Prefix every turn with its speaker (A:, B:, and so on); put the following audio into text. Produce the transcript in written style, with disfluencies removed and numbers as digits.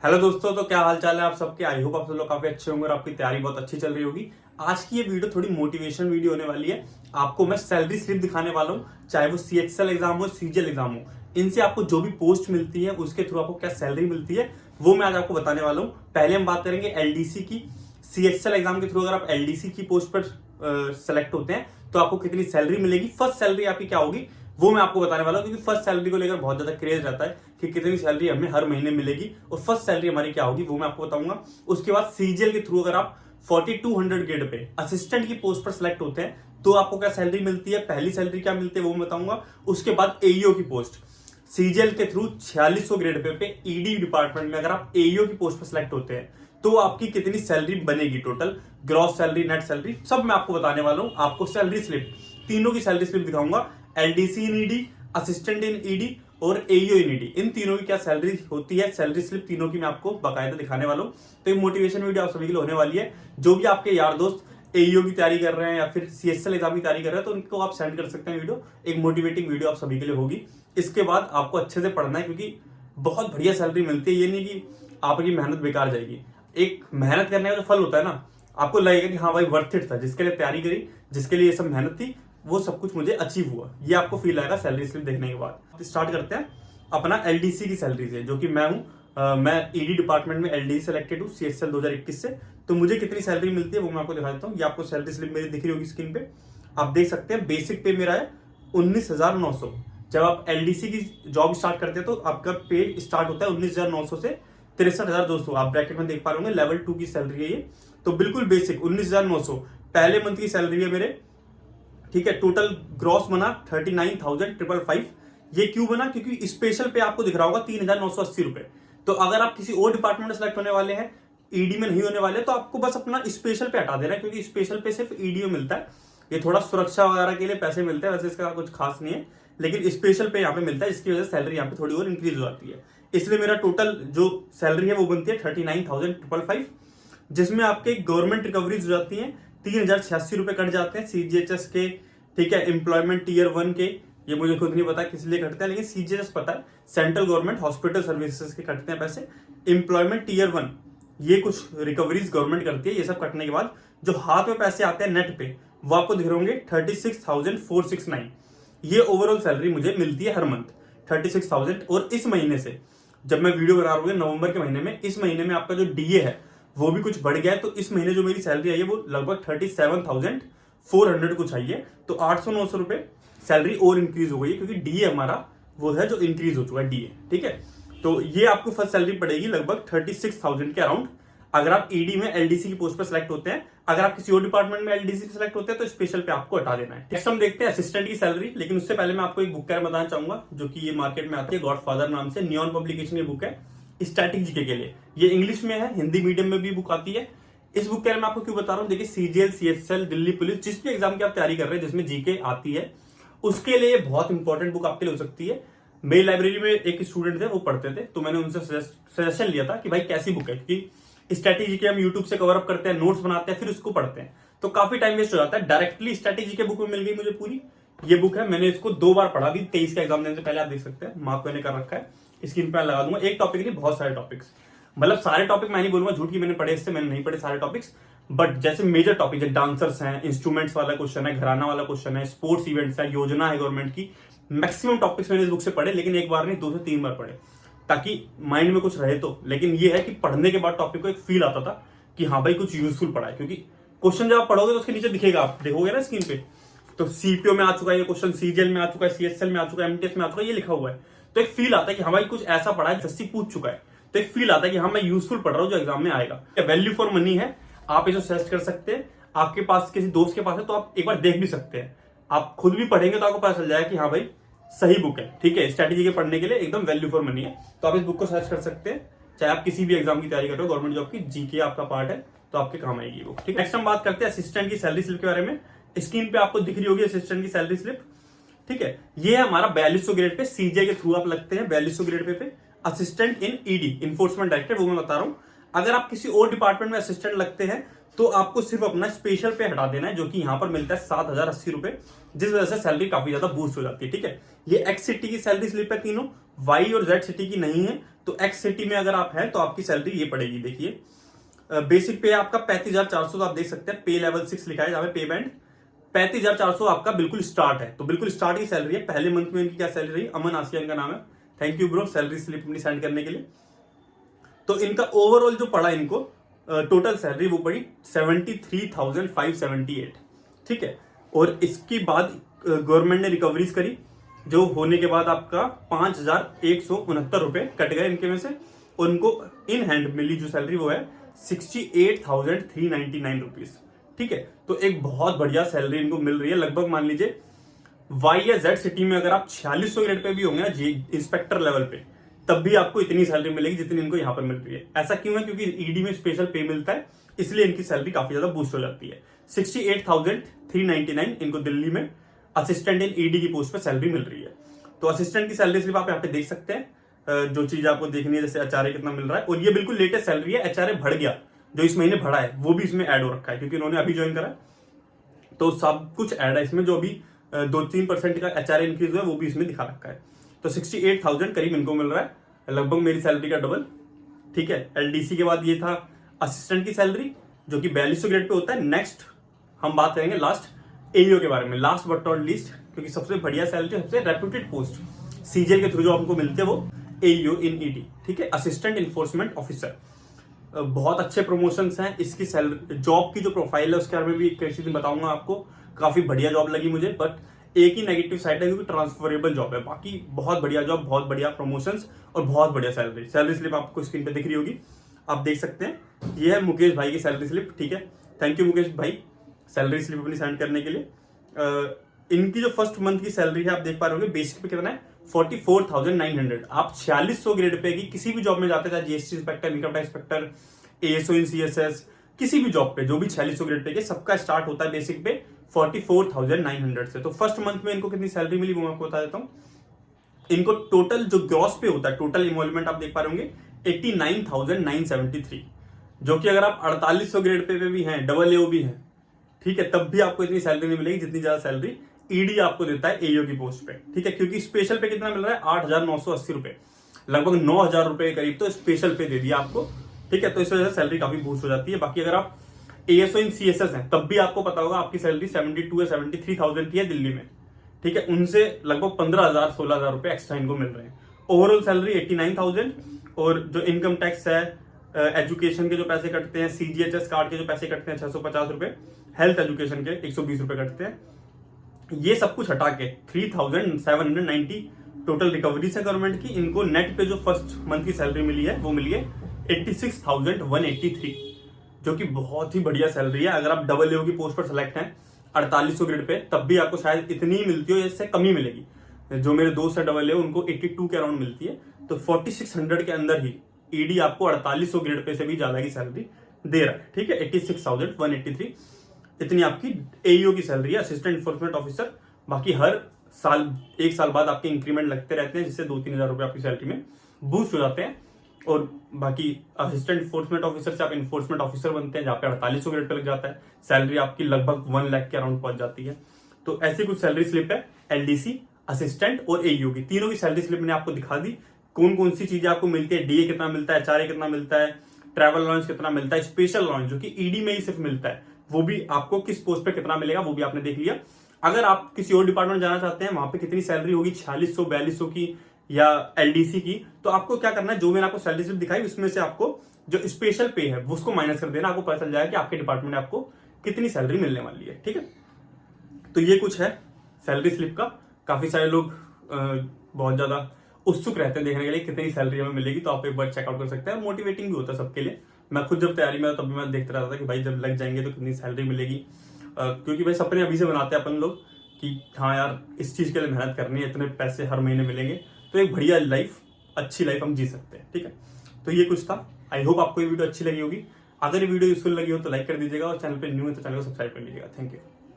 A: Hello दोस्तों, तो क्या हाल चाल है आप सबके। आई होप आप सब लोग काफी अच्छे होंगे और आपकी तैयारी बहुत अच्छी चल रही होगी। आज की ये वीडियो थोड़ी मोटिवेशन वीडियो होने वाली है। आपको मैं सैलरी स्लिप दिखाने वाला हूँ, चाहे वो सीएचएल एग्जाम हो, सीजीएल एग्जाम हो। इनसे आपको जो भी पोस्ट मिलती है उसके थ्रू आपको क्या सैलरी मिलती है वो मैं आज आपको बताने वाला हूँ। पहले हम बात करेंगे एलडीसी की। सीएचएल एग्जाम के थ्रू अगर आप एलडीसी की पोस्ट पर सेलेक्ट होते हैं तो आपको कितनी सैलरी मिलेगी, फर्स्ट सैलरी आपकी क्या होगी वो मैं आपको बताने वाला हूँ। क्योंकि फर्स्ट सैलरी को लेकर बहुत ज्यादा क्रेज रहता है कि कितनी सैलरी हमें हर महीने मिलेगी और फर्स्ट सैलरी हमारी क्या होगी वो मैं आपको बताऊंगा। उसके बाद सीजीएल के थ्रू अगर आप 4200 ग्रेड पे असिस्टेंट की पोस्ट पर सिलेक्ट होते हैं तो आपको क्या सैलरी मिलती है, पहली सैलरी क्या मिलती है वो मैं बताऊंगा। उसके बाद एईओ की पोस्ट सीजीएल के through 4600 grade pay ED department में अगर आप एईओ की पोस्ट पर सिलेक्ट होते हैं तो आपकी कितनी सैलरी बनेगी, total gross salary, net salary, सब मैं आपको बताने वाला हूं। आपको सैलरी स्लिप, तीनों की सैलरी स्लिप दिखाऊंगा। LDC in ED, assistant in ED और एईओ इन ईडी, इन तीनों की क्या सैलरी होती है, सैलरी स्लिप तीनों की मैं आपको बाकायदा दिखाने वाला हूं। तो ये मोटिवेशन वीडियो आप सभी के लिए होने वाली है। जो भी आपके यार दोस्त एईओ की तैयारी कर रहे हैं या फिर सीएसएल एग्जाम की तैयारी कर रहे हैं तो उनको आप सेंड कर सकते हैं वीडियो। एक मोटिवेटिंग वीडियो आप सभी के लिए होगी। इसके बाद आपको अच्छे से पढ़ना है क्योंकि बहुत बढ़िया सैलरी मिलती है। ये नहीं कि आपकी मेहनत बेकार जाएगी। एक मेहनत करने का जो फल होता है ना, आपको लगेगा कि हाँ भाई वर्थ इट था, जिसके लिए तैयारी करी, जिसके लिए ये सब मेहनत थी, वो सब कुछ मुझे अचीव हुआ, ये आपको फील आएगा सैलरी स्लिप देखने के बाद। स्टार्ट करते हैं अपना एलडीसी की सैलरी से, जो कि मैं हूं। मैं ईडी डिपार्टमेंट में एलडीसी सेलेक्टेड हूँ सीएचएल 2021 से। तो मुझे कितनी सैलरी मिलती है वो मैं आपको दिखा देता हूँ। ये आपको सैलरी स्लिप मेरी दिख रही होगी स्क्रीन पे, आप देख सकते हैं। बेसिक पे मेरा है 19,900। जब आप एलडीसी की जॉब स्टार्ट करते हैं तो आपका पे स्टार्ट होता है 19,900 से 63,200। आप ब्रैकेट में देख पा रहे होंगे, लेवल 2 की सैलरी है ये। तो बिल्कुल बेसिक 19,900 पहले मंथ की सैलरी है मेरे, ठीक है। टोटल ग्रॉस बना 39,555। ये क्यों बना, क्योंकि स्पेशल पे आपको दिख रहा होगा 3,980 रुपए। तो अगर आप किसी और डिपार्टमेंट में सेलेक्ट होने वाले हैं, ईडी में नहीं होने वाले, तो आपको बस अपना स्पेशल पे हटा देना है, क्योंकि स्पेशल पे सिर्फ ईडी में मिलता है। ये थोड़ा सुरक्षा वगैरह के लिए पैसे मिलते हैं, वैसे इसका कुछ खास नहीं है, लेकिन स्पेशल पे यहाँ पे मिलता है, जिसकी वजह से सैलरी यहाँ पे थोड़ी और इंक्रीज हो जाती है। इसलिए मेरा टोटल जो सैलरी है वो बनती है 39,555, जिसमें आपके गवर्नमेंट रिकवरीज हो जाती है 3,086 रुपए कट जाते हैं सीजीएचएस के, ठीक है। एम्प्लॉयमेंट टीयर 1 के, ये मुझे खुद नहीं पता किस लिए कटते हैं, लेकिन सीजीएचएस पता है, सेंट्रल गवर्नमेंट हॉस्पिटल सर्विसेज के कटते हैं पैसे। एम्प्लॉयमेंट टीयर 1 ये कुछ रिकवरीज गवर्नमेंट करती है। ये सब कटने के बाद जो हाथ में पैसे आते हैं नेट पे, वो आपको दिख रहे होंगे 36,469। ये ओवरऑल सैलरी मुझे मिलती है हर मंथ 36,000। और इस महीने से जब मैं वीडियो बना रहा हूँ नवंबर के महीने में, इस महीने में आपका जो डीए है वो भी कुछ बढ़ गया है। तो इस महीने जो मेरी सैलरी आई है वो लगभग 37,400 कुछ आई है। तो 800-900 रुपए सैलरी और इंक्रीज हो गई है, क्योंकि डीए हमारा वो है जो इंक्रीज हो चुका है डीए, ठीक है। तो ये आपको फर्स्ट सैलरी पड़ेगी लगभग 36,000 के अराउंड, अगर आप ईडी में एलडीसी की पोस्ट पर सिलेक्ट होते हैं। अगर आप किसी और डिपार्टमेंट में एलडीसी सिलेक्ट होते हैं तो स्पेशल पे आपको हटा देना है। नेक्स्ट हम देखते हैं असिस्टेंट की सैलरी। लेकिन उससे पहले मैं आपको एक बुक बताना चाहूंगा, जो कि ये मार्केट में आती है, गॉडफादर नाम से, नियॉन पब्लिकेशन की बुक है स्टैटिक जीके के लिए। ये इंग्लिश में है, हिंदी मीडियम में भी बुक आती है। इस बुक के बारे में आपको क्यों बता रहा हूँ, देखिए सीजीएल, सीएचएल, दिल्ली पुलिस, जिस भी एग्जाम की आप तैयारी कर रहे हैं जिसमें जीके आती है, उसके लिए बहुत इंपॉर्टेंट बुक आपके लिए हो सकती है। मेरी लाइब्रेरी में एक स्टूडेंट थे, वो पढ़ते थे, तो मैंने उनसे सजेशन लिया था कि भाई कैसी बुक है, क्योंकि स्ट्रेटेजी के हम यूट्यूब से कवर अप करते हैं, नोट्स बनाते हैं, फिर उसको पढ़ते हैं, तो काफी टाइम वेस्ट हो जाता है। डायरेक्टली स्ट्रेटेजी के बुक में मिल गई मुझे पूरी। ये बुक है, मैंने इसको 2 बार पढ़ा भी, 23 का एग्जाम देने से पहले। आप देख सकते हैं मार्क मैंने कर रखा है, स्क्रीन पर लगा दूंगा। एक टॉपिक नहीं, बहुत सारे टॉपिक्स, मतलब सारे टॉपिक मैं नहीं बोलूंगा झूठ की मैंने पढ़े, इससे मैंने नहीं पढ़े सारे टॉपिक्स, बट जैसे मेजर टॉपिक जैसे डांसर्स हैं, इंस्ट्रूमेंट्स वाला क्वेश्चन है, घराना वाला क्वेश्चन है, स्पोर्ट्स इवेंट्स है, योजना है गवर्नमेंट की, मैक्सिमम टॉपिक्स मैंने इस बुक से पढ़े। लेकिन एक बार नहीं, 2 से 3 बार पढ़े, ताकि माइंड में कुछ रहे तो। लेकिन ये है कि पढ़ने के बाद टॉपिक को एक फील आता था कि हाँ भाई कुछ यूजफुल पढ़ा है, क्योंकि क्वेश्चन जब आप पढ़ोगे तो उसके नीचे दिखेगा, आप देखोगे ना स्क्रीन पे, तो सीपीओ में आ चुका है ये क्वेश्चन, सीजीएल में आ चुका है, सीएचएल में आ चुका है, एमटीएस में आ चुका है, ये लिखा हुआ है। तो एक फील आता है कि हाँ भाई कुछ ऐसा पढ़ा है जस्सी पूछ चुका है, तो एक फील आता है कि हाँ मैं यूजफुल पढ़ रहा हूँ जो एग्जाम में आएगा। वैल्यू फॉर मनी है, आप इसे सर्च कर सकते हैं। आपके पास किसी दोस्त के पास है तो आप एक बार देख भी सकते हैं। आप खुद भी पढ़ेंगे तो आपको पता चल जाएगा कि हाँ भाई सही बुक है, ठीक है। स्ट्रेटेजी के पढ़ने के लिए एकदम वैल्यू फॉर मनी है, तो आप इस बुक को सर्च कर सकते हैं। चाहे आप किसी भी एग्जाम की तैयारी कर रहे हो, गवर्नमेंट जॉब की, जीके आपका पार्ट है तो आपके काम आएगी बुक, ठीक है। नेक्स्ट हम बात करते हैं असिस्टेंट की सैलरी स्लिप के बारे में। स्क्रीन पे आपको दिख रही होगी असिस्टेंट की सैलरी स्लिप, ठीक है। ये है हमारा 4200 ग्रेड पे, सीजे के थ्रू आप लगते हैं 4200 grade pay assistant in ED, enforcement director, वो मैं बता रहा हूं। अगर आप किसी और डिपार्टमेंट में असिस्टेंट लगते हैं तो आपको सिर्फ अपना स्पेशल पे हटा देना है, जो कि यहाँ पर मिलता है 7,080 रुपए, जिस वजह से सैलरी काफी ज्यादा बूस्ट हो जाती है। ठीक है, ये एक्स सिटी की सैलरी स्लिप है तीनों, वाई और जेड सिटी की नहीं है। तो एक्स सिटी में अगर आप हैं तो आपकी सैलरी ये पड़ेगी। देखिए बेसिक पे आपका 35,400, तो आप देख सकते हैं पे लेवल 6 लिखा है जहां पे पे बैंड 35,400 आपका बिल्कुल स्टार्ट है। तो बिल्कुल स्टार्ट की सैलरी है। पहले मंथ में इनकी क्या सैलरी रही, अमन आसिया इनका नाम है, thank you bro salary slip अपनी सेंड करने के लिए। तो इनका ओवरऑल जो पड़ा इनको टोटल सैलरी वो पड़ी 73,578। ठीक है, और इसके बाद गवर्नमेंट ने रिकवरीज करी, जो होने के बाद आपका 5,169 रुपए कट गए इनके में से। उनको इन हैंड मिली जो सैलरी वो है 68,399 रुपीज। ठीक है, तो एक बहुत बढ़िया सैलरी इनको मिल रही है। लगभग मान लीजिए वाई या जेड सिटी में अगर आप 4600 ग्रेड पे भी होंगे ना जी इंस्पेक्टर लेवल पे, तब भी आपको इतनी सैलरी मिलेगी जितनी इनको यहाँ पर मिल रही है। ऐसा क्यों है, क्योंकि ईडी में स्पेशल पे मिलता है, इसलिए इनकी सैलरी काफी ज्यादा बूस्ट हो जाती है। 68,399 इनको दिल्ली में असिस्टेंट इन ईडी की पोस्ट पे सैलरी मिल रही है। तो असिस्टेंट की सैलरी सिर्फ आप यहाँ पे देख सकते हैं। जो चीज आपको देखनी है, जैसे एचआरए कितना मिल रहा है, और ये बिल्कुल लेटेस्ट सैलरी है। एचआरए बढ़ गया, जो इस महीने बढ़ा है वो भी इसमें ऐड हो रखा है, क्योंकि इन्होंने अभी ज्वाइन करा है, तो सब कुछ ऐड है इसमें। जो अभी 2-3% का एचआरए इंक्रीज हुआ है वो भी इसमें दिखा रखा है। तो 68,000 करीब इनको मिल रहा है, लगभग मेरी सैलरी का डबल। ठीक है, एलडीसी के बाद ये था असिस्टेंट की सैलरी, जो कि 4200 ग्रेड पे होता है। नेक्स्ट हम बात करेंगे लास्ट एईओ के बारे में, लास्ट बट नॉट लीस्ट, क्योंकि सबसे बढ़िया सैलरी, सबसे रेप्यूटेड पोस्ट सीजीएल के थ्रू जो हमको मिलते हैं वो एईओ इन ईडी। ठीक है, असिस्टेंट इन्फोर्समेंट ऑफिसर। बहुत अच्छे प्रमोशंस हैं। इसकी सैलरी, जॉब की जो प्रोफाइल है उसके बारे में भी किसी दिन बताऊंगा आपको। काफी बढ़िया जॉब लगी मुझे, बट एक ही नेगेटिव साइड है, क्योंकि ट्रांसफरेबल जॉब है। बाकी बहुत बढ़िया जॉब, बहुत बढ़िया प्रमोशंस और बहुत बढ़िया सैलरी। सैलरी स्लिप आपको स्क्रीन पे दिख रही होगी, आप देख सकते हैं। ये है मुकेश भाई की सैलरी स्लिप। ठीक है, थैंक यू मुकेश भाई सैलरी स्लिप अपनी सेंड करने के लिए। इनकी जो फर्स्ट मंथ की सैलरी है आप देख पा रहे होंगे, बेसिक पे कितना है 44,900। आप 4600 ग्रेड पे की किसी भी जॉब में जाते हैं, GST inspector, income tax inspector, ASO in CSS, किसी भी जॉब पे जो भी 4600 ग्रेड पे के, सबका स्टार्ट होता है बेसिक पे 44,900 से। तो फर्स्ट मंथ में इनको कितनी सैलरी मिली वो मैं आपको बता देता हूँ। इनको टोटल जो ग्रॉस पे होता है, टोटल इन्वॉल्वमेंट आप देख पा रहे होंगे 89,973, जो कि अगर आप 4800 ग्रेड पे भी हैं, डबल एओ भी हैं, ठीक है, तब भी आपको इतनी सैलरी नहीं मिलेगी जितनी ज्यादा सैलरी ईडी आपको देता है एईओ की पोस्ट पे। ठीक है, क्योंकि स्पेशल पे कितना मिल रहा है 8,980 रुपए, लगभग 9,000 रुपए के करीब तो स्पेशल पे दे दिया आपको। ठीक है, तो इस वजह से सैलरी काफी बूस्ट हो जाती है। बाकी अगर आप एएसओ इन सीएसएस हैं तब भी आपको पता होगा आपकी सैलरी 72 या 73,000 की है दिल्ली में। ठीक है, उनसे लगभग 15,000-16,000 रुपए एक्स्ट्रा इनको मिल रहे हैं। ओवरऑल सैलरी 89,000, और जो इनकम टैक्स है, एजुकेशन के जो पैसे कटते हैं, सीजीएचएस कार्ड के जो पैसे कटते हैं 650 रुपए, हेल्थ एजुकेशन के 120 रुपए कटते हैं, ये सब कुछ हटा के 3,790 टोटल रिकवरी है गवर्नमेंट की। इनको नेट पे जो फर्स्ट मंथ की सैलरी मिली है वो मिली है 86,183, जो कि बहुत ही बढ़िया सैलरी है। अगर आप डबल एओ की पोस्ट पर सेलेक्ट हैं 4800 ग्रेड पे, तब भी आपको शायद इतनी ही मिलती हो, इससे कम ही मिलेगी। जो मेरे दोस्त है डबल एओ उनको 82 के अराउंड मिलती है। तो 4600 के अंदर ही ईडी आपको 4800 ग्रेड पे से भी ज्यादा की सैलरी दे रहा है। ठीक है, 86,183 इतनी आपकी एईओ की सैलरी है, असिस्टेंट इन्फोर्समेंट ऑफिसर। बाकी हर साल, एक साल बाद आपके इंक्रीमेंट लगते रहते हैं, जिससे 2-3 हजार रुपए आपकी सैलरी में बूस्ट हो जाते हैं। और बाकी असिस्टेंट इन्फोर्समेंट ऑफिसर से आप इन्फोर्समेंट ऑफिसर बनते हैं, जहाँ पे 4800 ग्रेड पे लग जाता है। सैलरी आपकी लगभग 1 लाख के अराउंड पहुंच जाती है। तो ऐसी कुछ सैलरी स्लिप है एलडीसी, असिस्टेंट और एईओ की। तीनों की सैलरी स्लिप मैंने आपको दिखा दी, कौन कौन सी चीजें आपको मिलती है, डीए कितना मिलता है, एचआरए कितना मिलता है, ट्रैवल अलाउंस कितना मिलता है, स्पेशल अलाउंस जो कि ईडी में ही सिर्फ मिलता है, वो भी आपको किस पोस्ट पे कितना मिलेगा वो भी आपने देख लिया। अगर आप किसी और डिपार्टमेंट जाना चाहते हैं, वहां पे कितनी सैलरी होगी 4600, 4200 की या एलडीसी की, तो आपको क्या करना है, जो मैंने आपको सैलरी स्लिप दिखाई उसमें से आपको जो स्पेशल पे है उसको माइनस कर देना, आपको पता चल जाएगा कि आपके डिपार्टमेंट में आपको कितनी सैलरी मिलने वाली है। ठीक है, तो ये कुछ है सैलरी स्लिप का। काफी सारे लोग बहुत ज्यादा उत्सुक रहते हैं देखने के लिए कितनी सैलरी हमें मिलेगी, तो आप एक बार चेकआउट कर सकते हैं। मोटिवेटिंग भी होता है सबके लिए। मैं खुद जब तैयारी में था तब भी मैं देखता रहता था कि भाई जब लग जाएंगे तो कितनी सैलरी मिलेगी, क्योंकि भाई सपने अभी से बनाते हैं अपन लोग कि हाँ यार इस चीज के लिए मेहनत करनी है, इतने पैसे हर महीने मिलेंगे तो एक बढ़िया लाइफ, अच्छी लाइफ हम जी सकते हैं। ठीक है, तो ये कुछ था। आई होप आपको ये वीडियो अच्छी लगी होगी। अगर ये वीडियो यूजफुल लगी हो तो लाइक कर दीजिएगा, और चैनल पे न्यू है तो चैनल को सब्सक्राइब कर लीजिएगा। Thank you.